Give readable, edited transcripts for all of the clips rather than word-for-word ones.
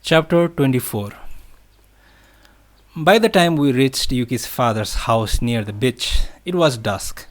Chapter 24. By the time we reached Yuki's father's house near the beach, it was dusk.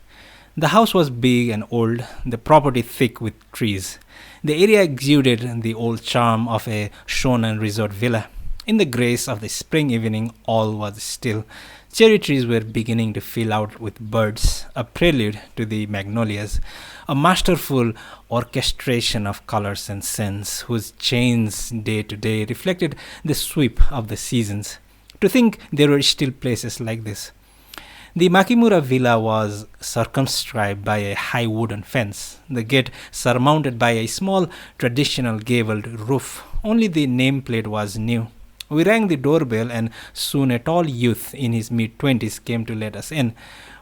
The house was big and old, the property thick with trees. The area exuded the old charm of a shonen resort villa. In the grace of the spring evening, all was still. Cherry trees were beginning to fill out with birds, a prelude to the magnolias, a masterful orchestration of colors and scents whose chains day to day reflected the sweep of the seasons. To think there were still places like this. The Makimura villa was circumscribed by a high wooden fence, the gate surmounted by a small traditional gabled roof. Only the nameplate was new. We rang the doorbell, and soon a tall youth in his mid-twenties came to let us in.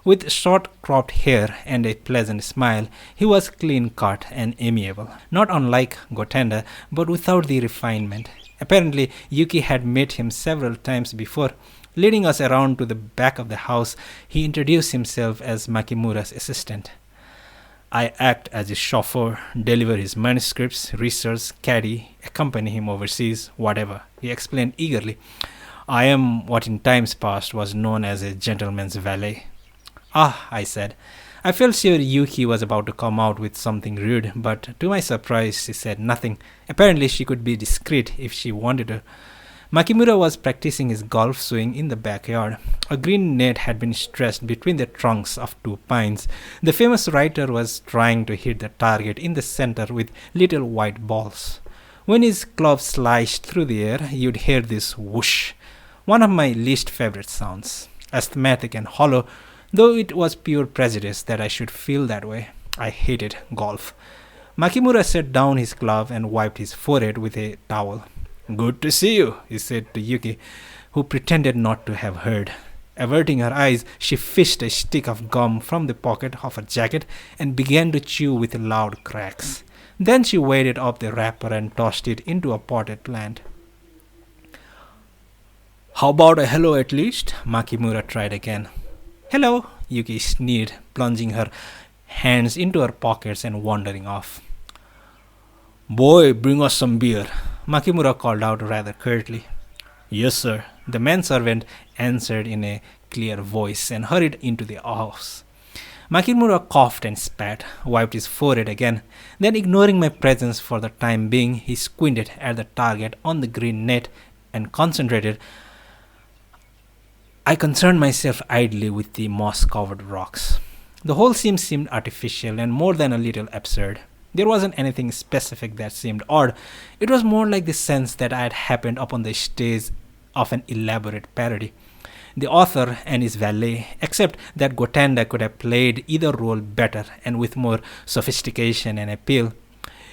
With short cropped hair and a pleasant smile, he was clean-cut and amiable, not unlike Gotenda, but without the refinement. Apparently, Yuki had met him several times before. Leading us around to the back of the house, he introduced himself as Makimura's assistant. I act as his chauffeur, deliver his manuscripts, research, caddy, accompany him overseas, whatever, he explained eagerly. I am what in times past was known as a gentleman's valet. Ah, I said. I felt sure Yuki was about to come out with something rude, but to my surprise, she said nothing. Apparently, she could be discreet if she wanted to. Makimura was practicing his golf swing in the backyard. A green net had been stretched between the trunks of two pines. The famous writer was trying to hit the target in the center with little white balls. When his club sliced through the air, you'd hear this whoosh, one of my least favorite sounds. Asthmatic and hollow, though it was pure prejudice that I should feel that way. I hated golf. Makimura set down his glove and wiped his forehead with a towel. Good to see you, he said to Yuki, who pretended not to have heard. Averting her eyes, she fished a stick of gum from the pocket of her jacket and began to chew with loud cracks. Then she weighted up the wrapper and tossed it into a potted plant. How about a hello at least? Makimura tried again. Hello, Yuki sneered, plunging her hands into her pockets and wandering off. Boy, bring us some beer, Makimura called out rather curtly. Yes, sir, the manservant answered in a clear voice and hurried into the house. Makimura coughed and spat, wiped his forehead again. Then, ignoring my presence for the time being, he squinted at the target on the green net and concentrated. I concerned myself idly with the moss-covered rocks. The whole scene seemed artificial and more than a little absurd. There wasn't anything specific that seemed odd. It was more like the sense that I had happened upon the stage of an elaborate parody. The author and his valet, except that Gotanda could have played either role better and with more sophistication and appeal.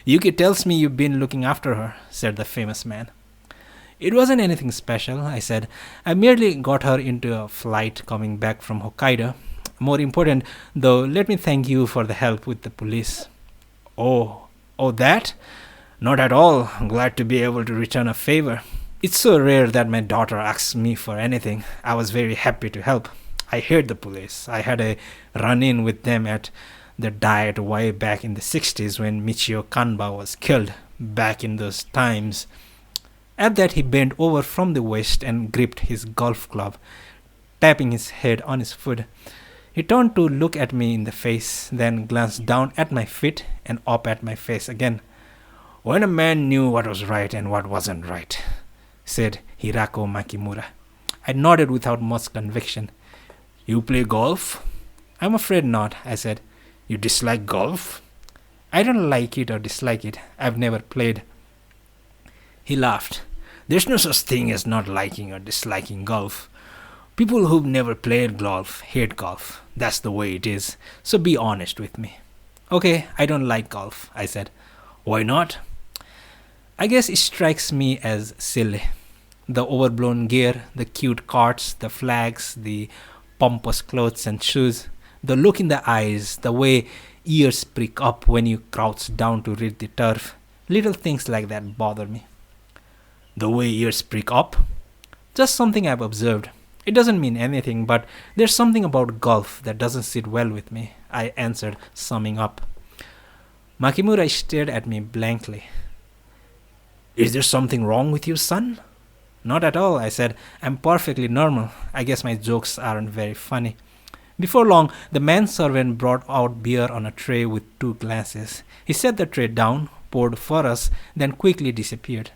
Yuki tells me you've been looking after her, said the famous man. It wasn't anything special, I said. I merely got her into a flight coming back from Hokkaido. More important, though, let me thank you for the help with the police. Oh, that? Not at all. I'm glad to be able to return a favor. It's so rare that my daughter asks me for anything. I was very happy to help. I hate the police. I had a run-in with them at the diet way back in the 60s when Michio Kanba was killed, back in those times. At that, he bent over from the waist and gripped his golf club, tapping his head on his foot. He turned to look at me in the face, then glanced down at my feet and up at my face again. When a man knew what was right and what wasn't right, said Hirako Makimura. I nodded without much conviction. You play golf? I'm afraid not, I said. You dislike golf? I don't like it or dislike it. I've never played. He laughed. There's no such thing as not liking or disliking golf. People who've never played golf hate golf. That's the way it is. So be honest with me. Okay, I don't like golf, I said. Why not? I guess it strikes me as silly. The overblown gear, the cute carts, the flags, the pompous clothes and shoes, the look in the eyes, the way ears prick up when you crouch down to read the turf. Little things like that bother me. The way ears prick up? Just something I've observed. It doesn't mean anything, but there's something about golf that doesn't sit well with me, I answered, summing up. Makimura stared at me blankly. Is there something wrong with you, son? Not at all, I said. I'm perfectly normal. I guess my jokes aren't very funny. Before long, the manservant brought out beer on a tray with two glasses. He set the tray down, poured for us, then quickly disappeared.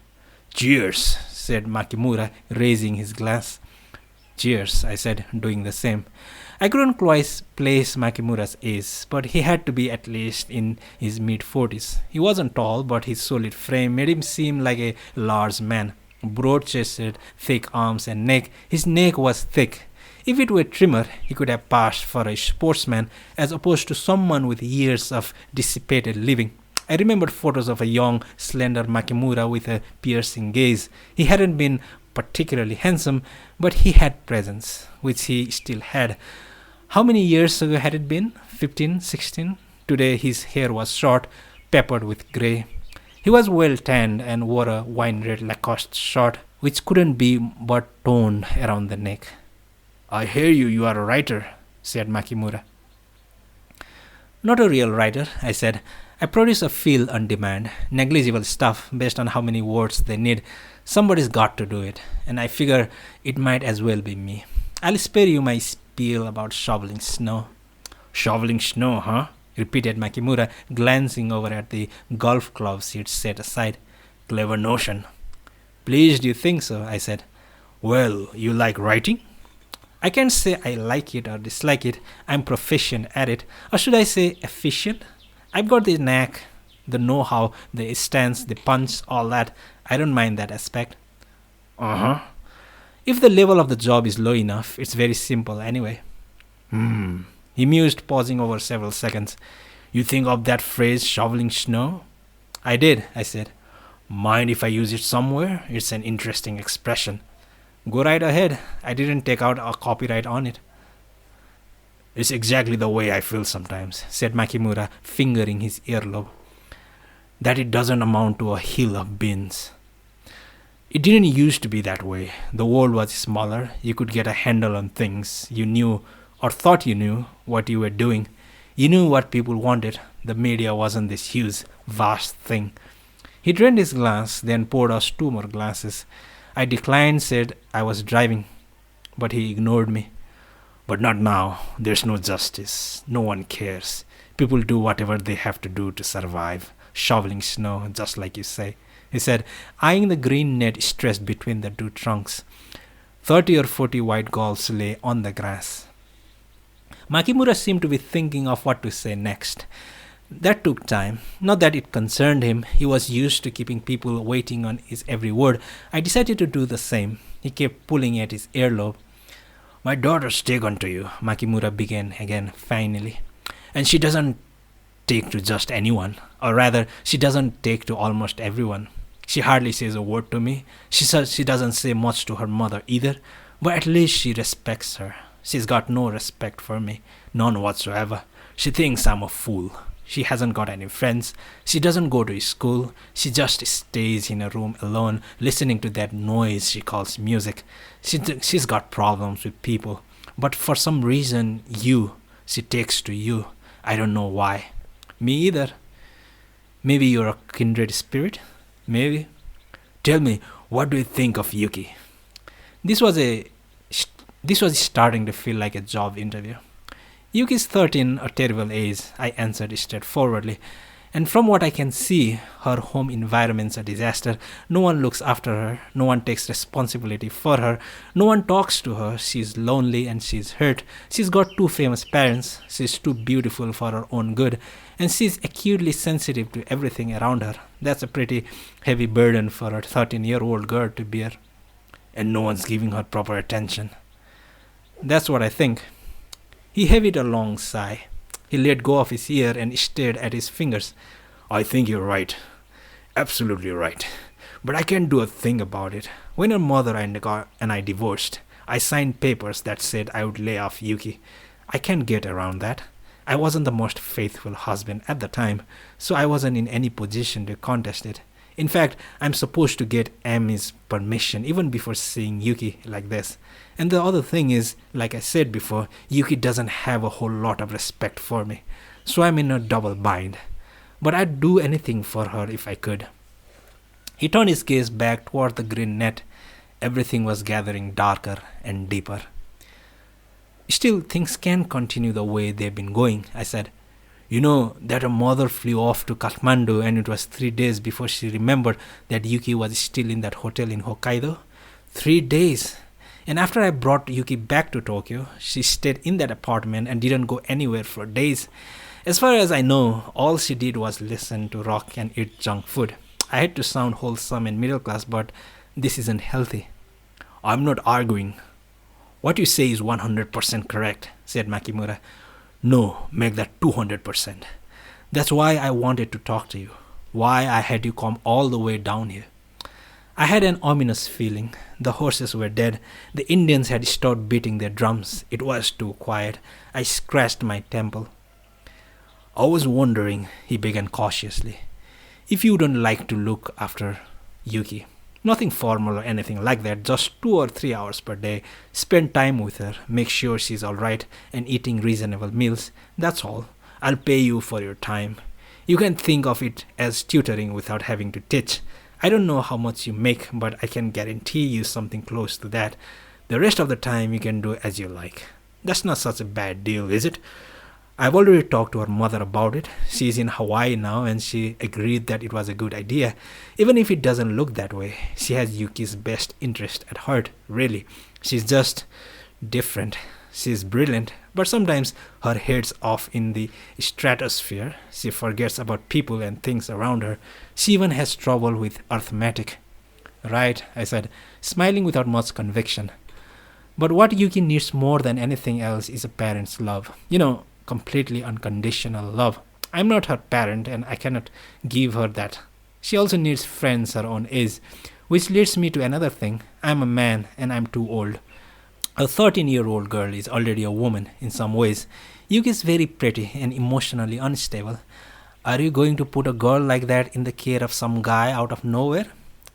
Cheers, said Makimura, raising his glass. Cheers, I said, doing the same. I couldn't quite place Makimura's age, but he had to be at least in his mid-40s. He wasn't tall, but his solid frame made him seem like a large man. Broad-chested, thick arms and neck. His neck was thick. If it were trimmer, he could have passed for a sportsman as opposed to someone with years of dissipated living. I remembered photos of a young, slender Makimura with a piercing gaze. He hadn't been particularly handsome, but he had presence, which he still had. How many years ago had it been? 15, 16? Today his hair was short, peppered with grey. He was well tanned and wore a wine-red Lacoste shirt, which couldn't be but toned around the neck. I hear you are a writer, said Makimura. Not a real writer, I said. I produce a feel on demand, negligible stuff based on how many words they need. Somebody's got to do it, and I figure it might as well be me. I'll spare you my spiel about shoveling snow. Shoveling snow, huh? Repeated Makimura, glancing over at the golf clubs he'd set aside. Clever notion. Pleased you think so, I said. Well, you like writing? I can't say I like it or dislike it. I'm proficient at it. Or should I say efficient? I've got the knack, the know-how, the stance, the punch, all that. I don't mind that aspect. Uh-huh. If the level of the job is low enough, it's very simple anyway. He mused, pausing over several seconds. You think of that phrase, shoveling snow? I did, I said. Mind if I use it somewhere? It's an interesting expression. Go right ahead. I didn't take out a copyright on it. It's exactly the way I feel sometimes, said Makimura, fingering his earlobe. That it doesn't amount to a hill of beans. It didn't used to be that way. The world was smaller. You could get a handle on things. You knew, or thought you knew, what you were doing. You knew what people wanted. The media wasn't this huge, vast thing. He drained his glass, then poured us two more glasses. I declined, said I was driving, but he ignored me. But not now. There's no justice. No one cares. People do whatever they have to do to survive. Shoveling snow, just like you say, he said, eyeing the green net stretched between the two trunks. 30 or 40 white gulls lay on the grass. Makimura seemed to be thinking of what to say next. That took time. Not that it concerned him. He was used to keeping people waiting on his every word. I decided to do the same. He kept pulling at his earlobe. My daughter's taken to you, Makimura began again, finally. And she doesn't take to just anyone. Or rather, she doesn't take to almost everyone. She hardly says a word to me. She says she doesn't say much to her mother either. But at least she respects her. She's got no respect for me. None whatsoever. She thinks I'm a fool. She hasn't got any friends. She doesn't go to school. She just stays in a room alone, listening to that noise she calls music. She's got problems with people. But for some reason, she takes to you. I don't know why. Me either. Maybe you're a kindred spirit? Maybe. Tell me, what do you think of Yuki? This was starting to feel like a job interview. Yuki's 13, a terrible age, I answered straightforwardly. And from what I can see, her home environment's a disaster. No one looks after her. No one takes responsibility for her. No one talks to her. She's lonely and she's hurt. She's got two famous parents. She's too beautiful for her own good. And she's acutely sensitive to everything around her. That's a pretty heavy burden for a 13-year-old girl to bear. And no one's giving her proper attention. That's what I think. He heaved a long sigh. He let go of his ear and stared at his fingers. I think you're right. Absolutely right. But I can't do a thing about it. When her mother and I divorced, I signed papers that said I would lay off Yuki. I can't get around that. I wasn't the most faithful husband at the time, so I wasn't in any position to contest it. In fact, I'm supposed to get Amy's permission even before seeing Yuki like this. And the other thing is, like I said before, Yuki doesn't have a whole lot of respect for me. So I'm in a double bind. But I'd do anything for her if I could. He turned his gaze back toward the green net. Everything was gathering darker and deeper. Still, things can't continue the way they've been going, I said. You know that her mother flew off to Kathmandu and it was 3 days before she remembered that Yuki was still in that hotel in Hokkaido? 3 days. And after I brought Yuki back to Tokyo, she stayed in that apartment and didn't go anywhere for days. As far as I know, all she did was listen to rock and eat junk food. I had to sound wholesome and middle class, but this isn't healthy. I'm not arguing. What you say is 100% correct, said Makimura. No, make that 200%. That's why I wanted to talk to you. Why I had you come all the way down here. I had an ominous feeling. The horses were dead. The Indians had stopped beating their drums. It was too quiet. I scratched my temple. I was wondering, he began cautiously, if you wouldn't like to look after Yuki. Nothing formal or anything like that, just 2 or 3 hours per day. Spend time with her, make sure she's alright and eating reasonable meals. That's all. I'll pay you for your time. You can think of it as tutoring without having to teach. I don't know how much you make, but I can guarantee you something close to that. The rest of the time you can do as you like. That's not such a bad deal, is it? I've already talked to her mother about it. She's in Hawaii now and she agreed that it was a good idea. Even if it doesn't look that way, she has Yuki's best interest at heart, really. She's just different. She's brilliant, but sometimes her head's off in the stratosphere. She forgets about people and things around her. She even has trouble with arithmetic. Right, I said, smiling without much conviction. But what Yuki needs more than anything else is a parent's love. Completely unconditional love. I'm not her parent and I cannot give her that. She also needs friends her own age, which leads me to another thing. I'm a man and I'm too old. A 13-year-old girl is already a woman in some ways. Yuki is very pretty and emotionally unstable. Are you going to put a girl like that in the care of some guy out of nowhere?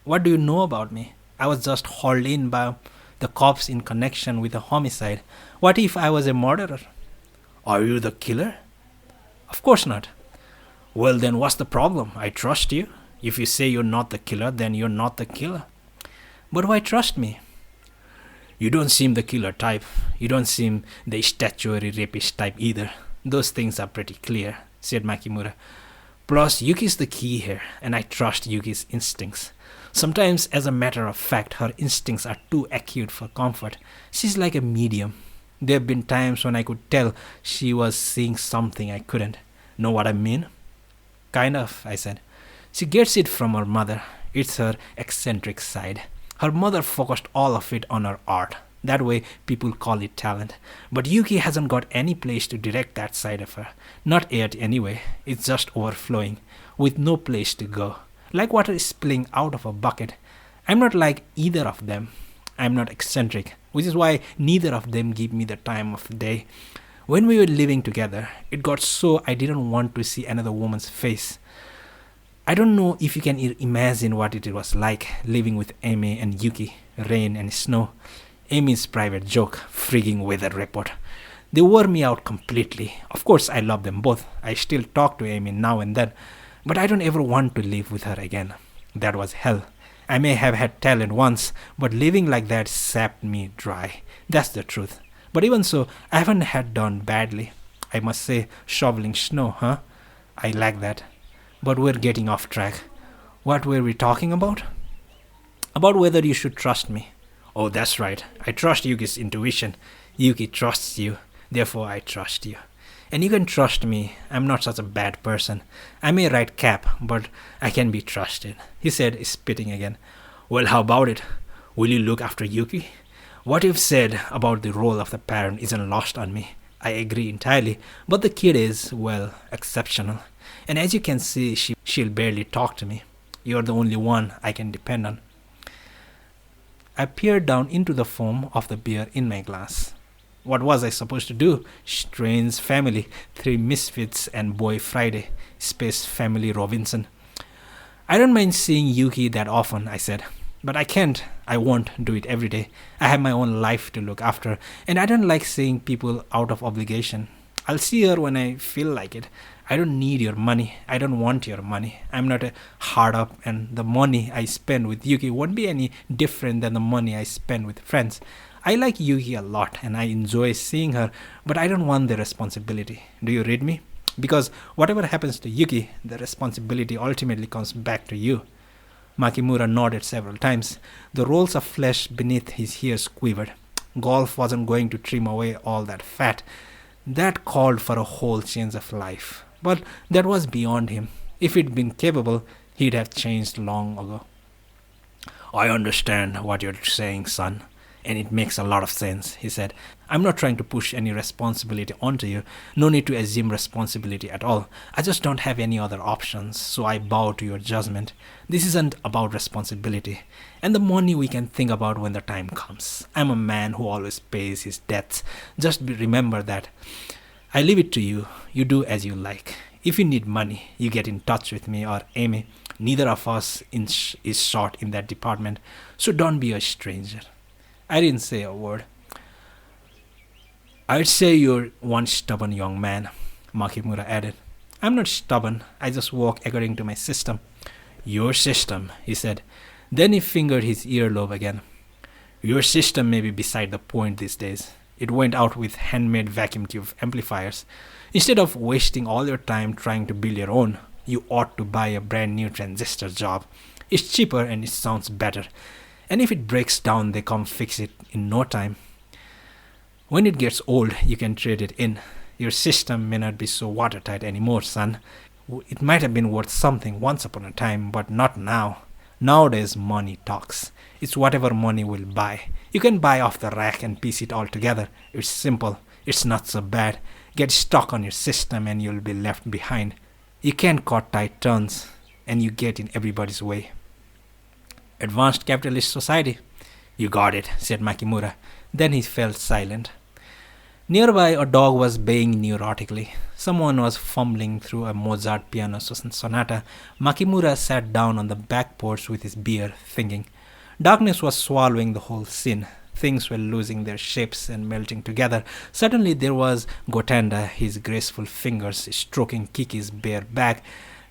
What do you know about me? I was just hauled in by the cops in connection with a homicide. What if I was a murderer? Are you the killer? Of course not. Well, then what's the problem? I trust you. If you say you're not the killer, then you're not the killer. But why trust me? You don't seem the killer type. You don't seem the statutory rapist type either. Those things are pretty clear, said Makimura. Plus, Yuki's the key here, and I trust Yuki's instincts. Sometimes, as a matter of fact, her instincts are too acute for comfort. She's like a medium. There have been times when I could tell she was seeing something I couldn't. Know what I mean? Kind of, I said. She gets it from her mother. It's her eccentric side. Her mother focused all of it on her art. That way, people call it talent. But Yuki hasn't got any place to direct that side of her. Not yet anyway. It's just overflowing, with no place to go. Like water spilling out of a bucket. I'm not like either of them. I'm not eccentric, which is why neither of them give me the time of day. When we were living together, it got so I didn't want to see another woman's face. I don't know if you can imagine what it was like living with Amy and Yuki, rain and snow. Amy's private joke, frigging weather report. They wore me out completely. Of course, I love them both. I still talk to Amy now and then, but I don't ever want to live with her again. That was hell. I may have had talent once, but living like that sapped me dry. That's the truth. But even so, I haven't had done badly. I must say, shoveling snow, huh? I like that. But we're getting off track. What were we talking about? About whether you should trust me. Oh, that's right. I trust Yuki's intuition. Yuki trusts you. Therefore, I trust you. And you can trust me. I'm not such a bad person. I may write cap, but I can be trusted, he said, spitting again. Well, how about it? Will you look after Yuki? What you've said about the role of the parent isn't lost on me. I agree entirely, but the kid is, well, exceptional. And as you can see, she'll barely talk to me. You're the only one I can depend on. I peered down into the foam of the beer in my glass. What was I supposed to do? Strange family, 3 misfits and boy Friday, space family Robinson. I don't mind seeing Yuki that often, I said. But I won't do it every day. I have my own life to look after, and I don't like seeing people out of obligation. I'll see her when I feel like it. I don't need your money. I don't want your money. I'm not a hard up, and the money I spend with Yuki won't be any different than the money I spend with friends. I like Yuki a lot and I enjoy seeing her, but I don't want the responsibility. Do you read me? Because whatever happens to Yuki, the responsibility ultimately comes back to you. Makimura nodded several times. The rolls of flesh beneath his ears quivered. Golf wasn't going to trim away all that fat. That called for a whole change of life. But that was beyond him. If he'd been capable, he'd have changed long ago. I understand what you're saying, son, and it makes a lot of sense, he said. I'm not trying to push any responsibility onto you. No need to assume responsibility at all. I just don't have any other options, so I bow to your judgment. This isn't about responsibility, and the money we can think about when the time comes. I'm a man who always pays his debts. Remember that. I leave it to you. You do as you like. If you need money, you get in touch with me or Amy. Neither of us is short in that department, so don't be a stranger. I didn't say a word. I'd say you're one stubborn young man, Makimura added. I'm not stubborn. I just walk according to my system. Your system, he said. Then he fingered his earlobe again. Your system may be beside the point these days. It went out with handmade vacuum tube amplifiers. Instead of wasting all your time trying to build your own, you ought to buy a brand new transistor job. It's cheaper and it sounds better. And if it breaks down, they come fix it in no time. When it gets old, you can trade it in. Your system may not be so watertight anymore, son. It might have been worth something once upon a time, but not now. Nowadays, money talks. It's whatever money will buy. You can buy off the rack and piece it all together. It's simple. It's not so bad. Get stuck on your system and you'll be left behind. You can't cut tight turns, and you get in everybody's way. Advanced capitalist society. You got it, said Makimura. Then he fell silent. Nearby, a dog was baying neurotically. Someone was fumbling through a Mozart piano sonata. Makimura sat down on the back porch with his beer, thinking. Darkness was swallowing the whole scene. Things were losing their shapes and melting together. Suddenly there was Gotanda, his graceful fingers stroking Kiki's bare back.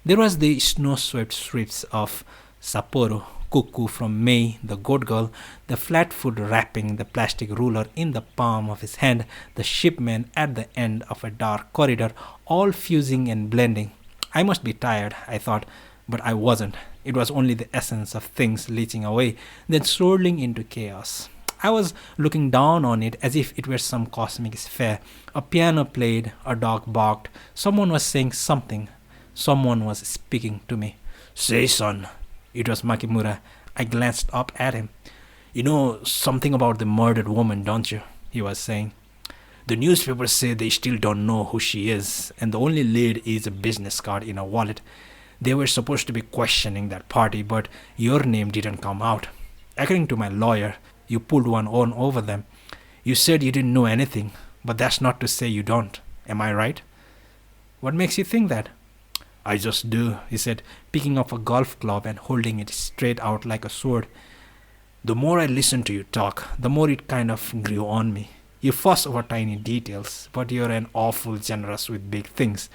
There was the snow-swept strips of Sapporo, Cuckoo from May, the goat girl, the flat-foot wrapping the plastic ruler in the palm of his hand, the shipman at the end of a dark corridor, all fusing and blending. I must be tired, I thought, but I wasn't. It was only the essence of things leaching away, then swirling into chaos. I was looking down on it as if it were some cosmic sphere. A piano played, a dog barked, someone was saying something. Someone was speaking to me. Say, son. It was Makimura. I glanced up at him. You know something about the murdered woman, don't you? He was saying. The newspapers say they still don't know who she is, and the only lead is a business card in a wallet. They were supposed to be questioning that party, but your name didn't come out. According to my lawyer, you pulled one on over them. You said you didn't know anything, but that's not to say you don't. Am I right? What makes you think that? I just do, he said, picking up a golf club and holding it straight out like a sword. The more I listened to you talk, the more it kind of grew on me. You fuss over tiny details, but you're an awful generous with big things.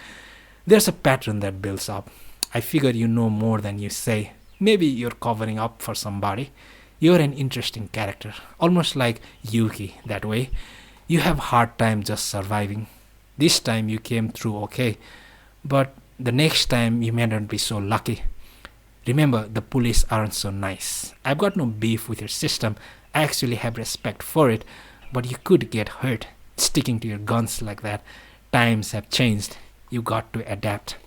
There's a pattern that builds up. I figure you know more than you say. Maybe you're covering up for somebody. You're an interesting character, almost like Yuki that way. You have a hard time just surviving. This time you came through okay, but the next time you may not be so lucky. Remember, the police aren't so nice. I've got no beef with your system. I actually have respect for it, but you could get hurt sticking to your guns like that. Times have changed. You got to adapt.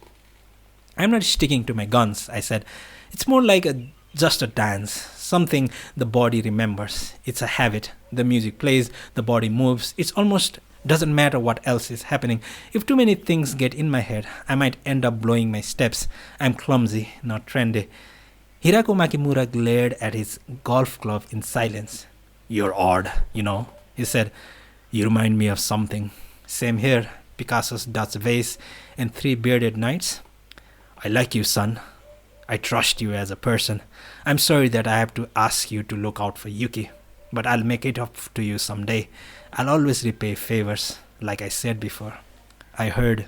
I'm not sticking to my guns, I said. It's more like just a dance, something the body remembers. It's a habit. The music plays, the body moves. It's almost doesn't matter what else is happening. If too many things get in my head, I might end up blowing my steps. I'm clumsy, not trendy. Hirako Makimura glared at his golf club in silence. You're odd, he said. You remind me of something. Same here, Picasso's Dutch vase and 3 bearded knights. I like you, son. I trust you as a person. I'm sorry that I have to ask you to look out for Yuki, but I'll make it up to you someday. I'll always repay favors, like I said before. I heard